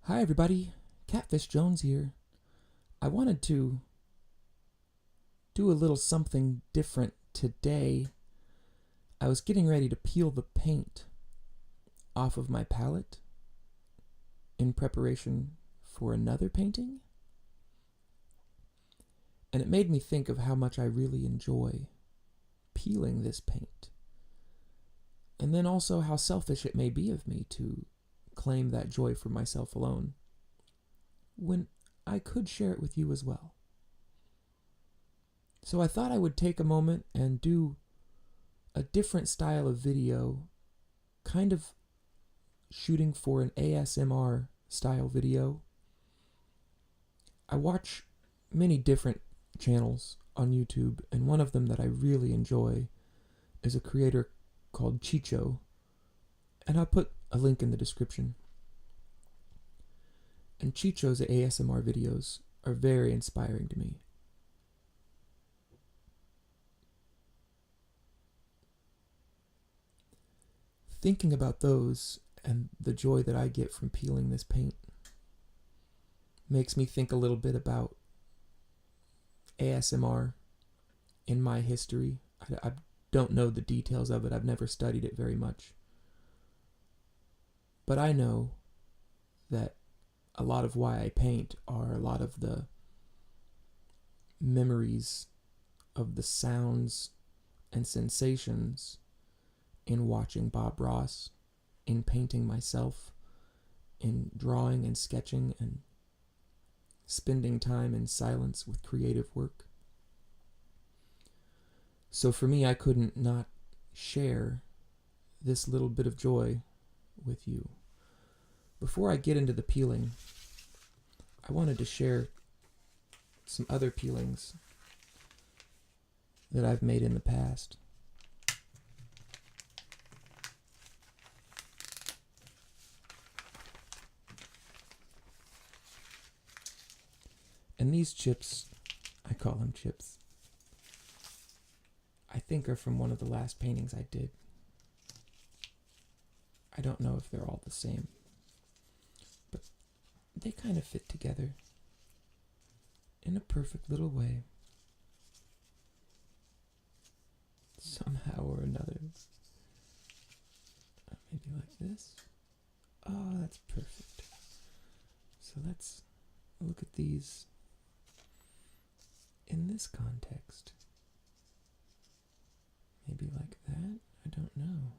Hi everybody, Catfish Jones here. I wanted to do a little something different today. I was getting ready to peel the paint off of my palette in preparation for another painting. And it made me think of how much I really enjoy peeling this paint. And then also how selfish it may be of me to claim that joy for myself alone, when I could share it with you as well. So I thought I would take a moment and do a different style of video, kind of shooting for an ASMR style video. I watch many different channels on YouTube, and one of them that I really enjoy is a creator called Chicho, and I'll put a link in the description. And Chicho's ASMR videos are very inspiring to me. Thinking about those and the joy that I get from peeling this paint makes me think a little bit about ASMR in my history. I don't know the details of it. I've never studied it very much. But I know that a lot of why I paint are a lot of the memories of the sounds and sensations in watching Bob Ross, in painting myself, in drawing and sketching and spending time in silence with creative work. So for me, I couldn't not share this little bit of joy with you. Before I get into the peeling, I wanted to share some other peelings that I've made in the past. And these chips, I call them chips, I think are from one of the last paintings I did. I don't know if they're all the same, but they kind of fit together in a perfect little way, somehow or another. Maybe like this. Oh, that's perfect. So let's look at these in this context. Maybe like that? I don't know.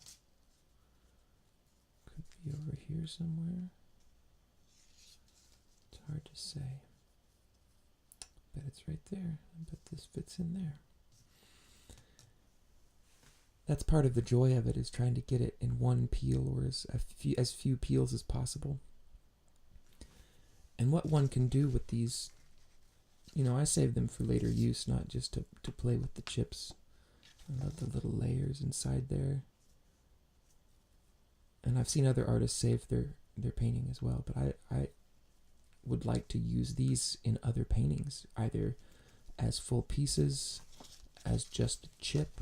Could be over here somewhere. It's hard to say. Bet it's right there. I bet this fits in there. That's part of the joy of it, is trying to get it in one peel, or as few peels as possible. And what one can do with these, I save them for later use, not just to play with the chips. I love the little layers inside there. And I've seen other artists save their painting as well, but I would like to use these in other paintings, either as full pieces, as just a chip,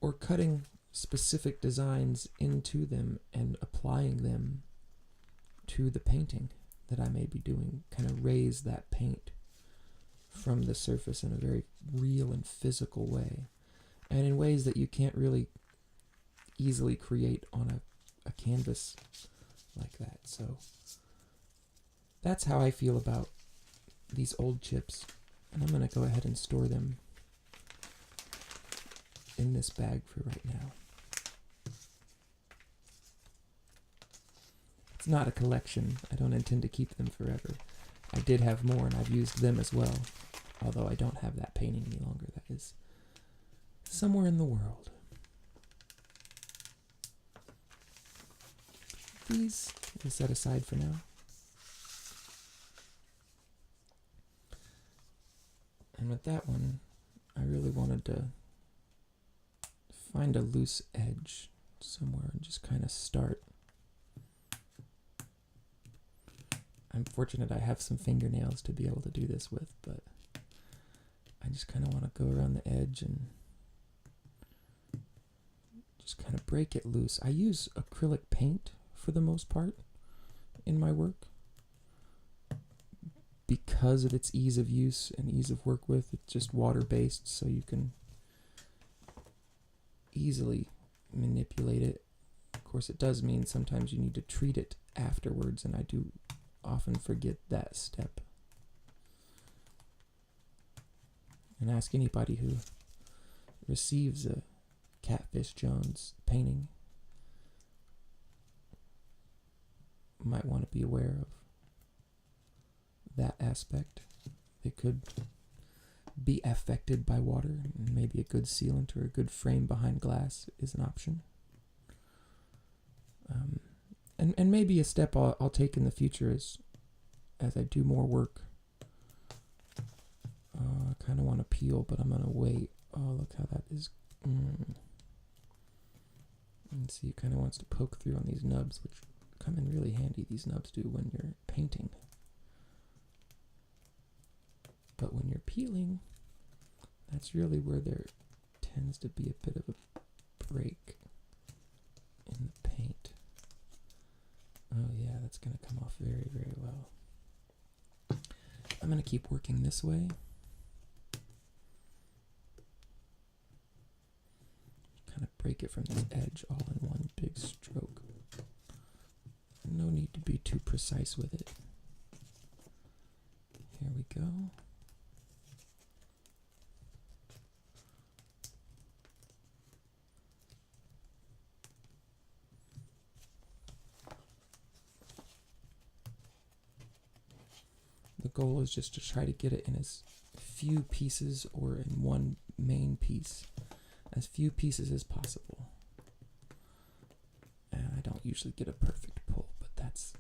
or cutting specific designs into them and applying them to the painting that I may be doing, kind of raise that paint from the surface in a very real and physical way, and in ways that you can't really easily create on a canvas like that. So that's how I feel about these old chips, and I'm going to go ahead and store them in this bag for right now. It's not a collection. I don't intend to keep them forever. I did have more, and I've used them as well, although I don't have that painting any longer. That is somewhere in the world. These we'll set aside for now. And with that one, I really wanted to find a loose edge somewhere and just kind of start. I'm fortunate I have some fingernails to be able to do this with, but I just kind of want to go around the edge and just kind of break it loose. I use acrylic paint for the most part, in my work because of its ease of use and ease of work with. It's just water-based, so you can easily manipulate it. Of course, it does mean sometimes you need to treat it afterwards, and I do often forget that step. And ask anybody who receives a Catfish Jones painting. Might want to be aware of that aspect. They could be affected by water, and maybe a good sealant or a good frame behind glass is an option. And maybe a step I'll take in the future is, as I do more work, I kind of want to peel, but I'm going to wait. Oh, look how that is. And see, it kind of wants to poke through on these nubs, which come in really handy. These nubs do when you're painting. But when you're peeling, that's really where there tends to be a bit of a break in the paint. Oh yeah, that's going to come off very, very well. I'm going to keep working this way. Kind of break it from this edge all in one big stroke. No need to be too precise with it. Here we go. The goal is just to try to get it in as few pieces or in one main piece. As few pieces as possible. And I don't usually get a perfect pull, but that's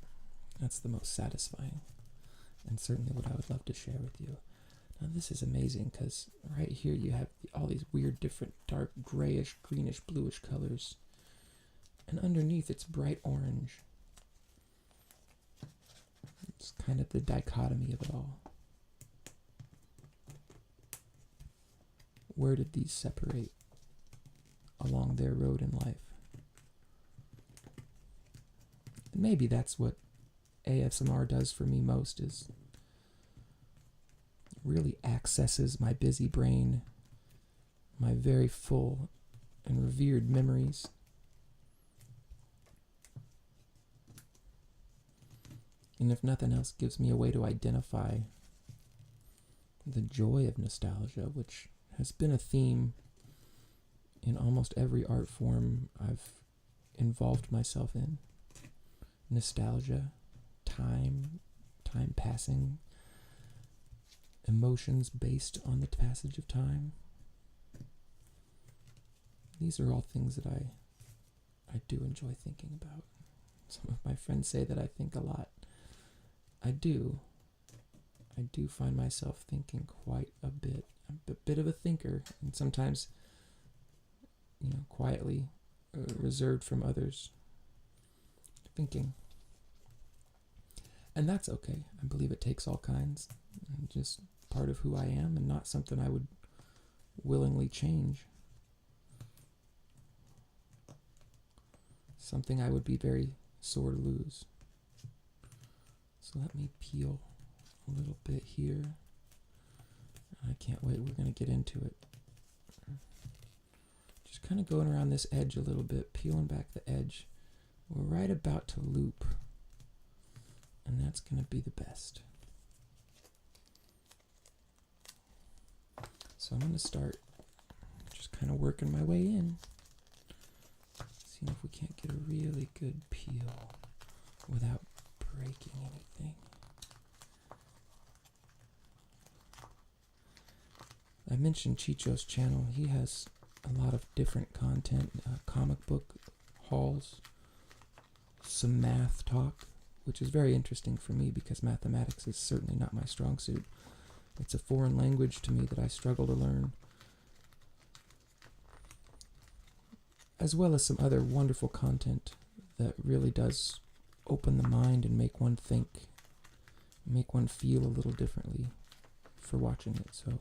the most satisfying. And certainly what I would love to share with you. Now this is amazing because right here you have all these weird different dark grayish, greenish, bluish colors. And underneath it's bright orange. It's kind of the dichotomy of it all. Where did these separate along their road in life? And maybe that's what ASMR does for me most, is really accesses my busy brain, my very full and revered memories. And if nothing else, gives me a way to identify the joy of nostalgia, which has been a theme in almost every art form I've involved myself in. Nostalgia, time passing, emotions based on the passage of time. These are all things that I do enjoy thinking about. Some of my friends say that I think a lot. I do find myself thinking quite a bit. I'm a bit of a thinker, and sometimes, quietly reserved from others thinking. And that's okay. I believe it takes all kinds. And just part of who I am, and not something I would willingly change. Something I would be very sore to lose. So let me peel a little bit here. I can't wait. We're going to get into it. Just kind of going around this edge a little bit, peeling back the edge. We're right about to loop. And that's going to be the best. So I'm going to start just kind of working my way in. Seeing if we can't get a really good peel without breaking anything. I mentioned Chicho's channel. He has a lot of different content, comic book hauls, some math talk, which is very interesting for me because mathematics is certainly not my strong suit. It's a foreign language to me that I struggle to learn. As well as some other wonderful content that really does open the mind and make one think, make one feel a little differently for watching it. So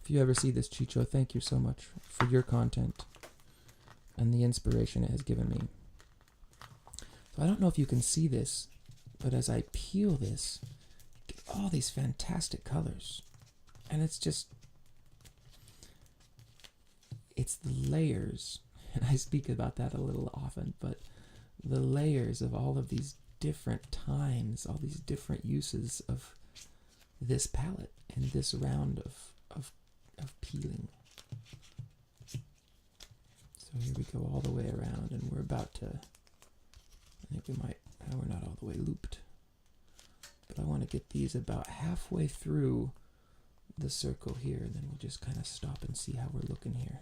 if you ever see this, Chicho, thank you so much for your content and the inspiration it has given me. So I don't know if you can see this, But as I peel this, get all these fantastic colors. And it's the layers, and I speak about that a little often, but the layers of all of these different times, all these different uses of this palette and this round of peeling. So here we go all the way around, and we're about to, I think we might, no, we're not all the way looped, but I want to get these about halfway through the circle here, and then we'll just kind of stop and see how we're looking here.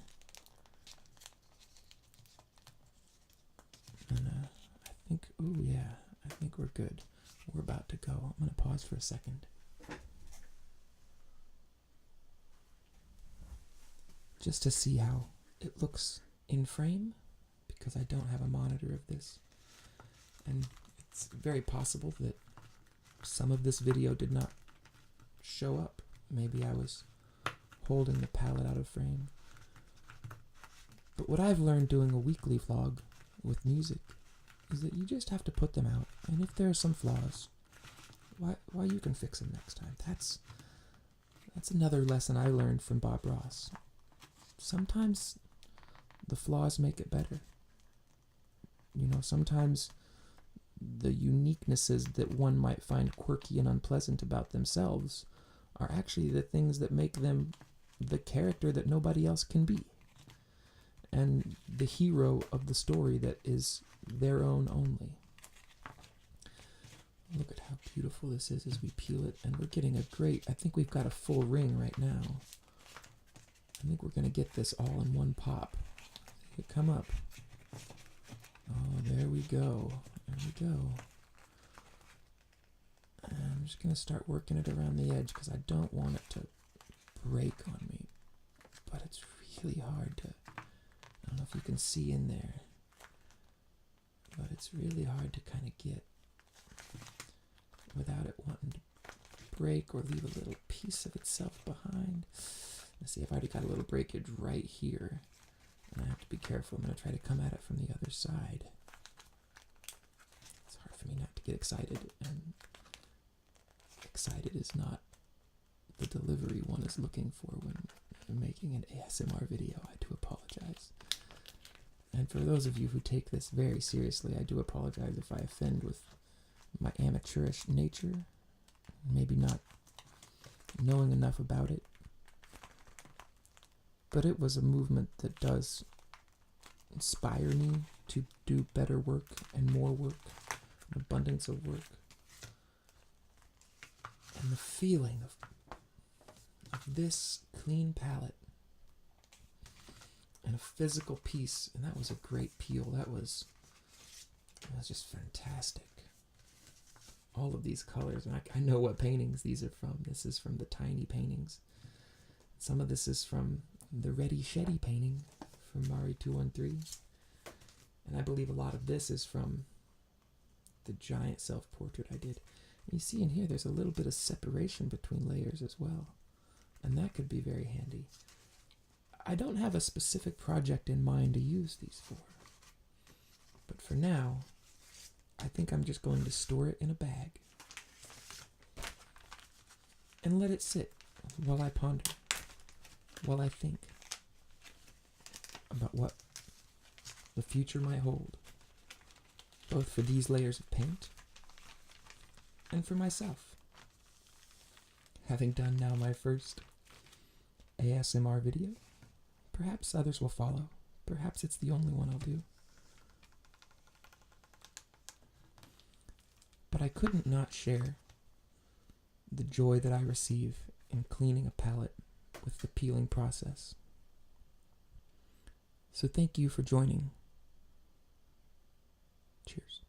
And I think, ooh yeah, I think we're good. We're about to go. I'm going to pause for a second. Just to see how it looks in frame, because I don't have a monitor of this. And it's very possible that some of this video did not show up. Maybe I was holding the palette out of frame. But what I've learned doing a weekly vlog with music is that you just have to put them out. And if there are some flaws, why you can fix them next time. That's another lesson I learned from Bob Ross. Sometimes the flaws make it better. You know, sometimes the uniquenesses that one might find quirky and unpleasant about themselves are actually the things that make them the character that nobody else can be, and the hero of the story that is their own only. Look at how beautiful this is as we peel it, and we're getting a great, I think we've got a full ring right now. I think we're going to get this all in one pop. Here, come up. Oh, there we go. There we go. And I'm just going to start working it around the edge because I don't want it to break on me. But it's really hard to, I don't know if you can see in there, but it's really hard to kind of get without it wanting to break or leave a little piece of itself behind. Let's see, I've already got a little breakage right here, and I have to be careful. I'm going to try to come at it from the other side. It's hard for me not to get excited, and excited is not the delivery one is looking for when I'm making an ASMR video. I do apologize. And for those of you who take this very seriously, I do apologize if I offend with my amateurish nature, maybe not knowing enough about it. But it was a movement that does inspire me to do better work and more work, an abundance of work. And the feeling of this clean palette and a physical piece, and that was a great peel. That was just fantastic. All of these colors, and I know what paintings these are from. This is from the Tiny Paintings. Some of this is from the Ready Shetty painting from Mari 213. And I believe a lot of this is from the giant self-portrait I did. And you see in here there's a little bit of separation between layers as well. And that could be very handy. I don't have a specific project in mind to use these for. But for now, I think I'm just going to store it in a bag and let it sit while I ponder, while I think about what the future might hold, both for these layers of paint and for myself. Having done now my first ASMR video, perhaps others will follow. Perhaps it's the only one I'll do. But I couldn't not share the joy that I receive in cleaning a palette with the peeling process. So thank you for joining. Cheers.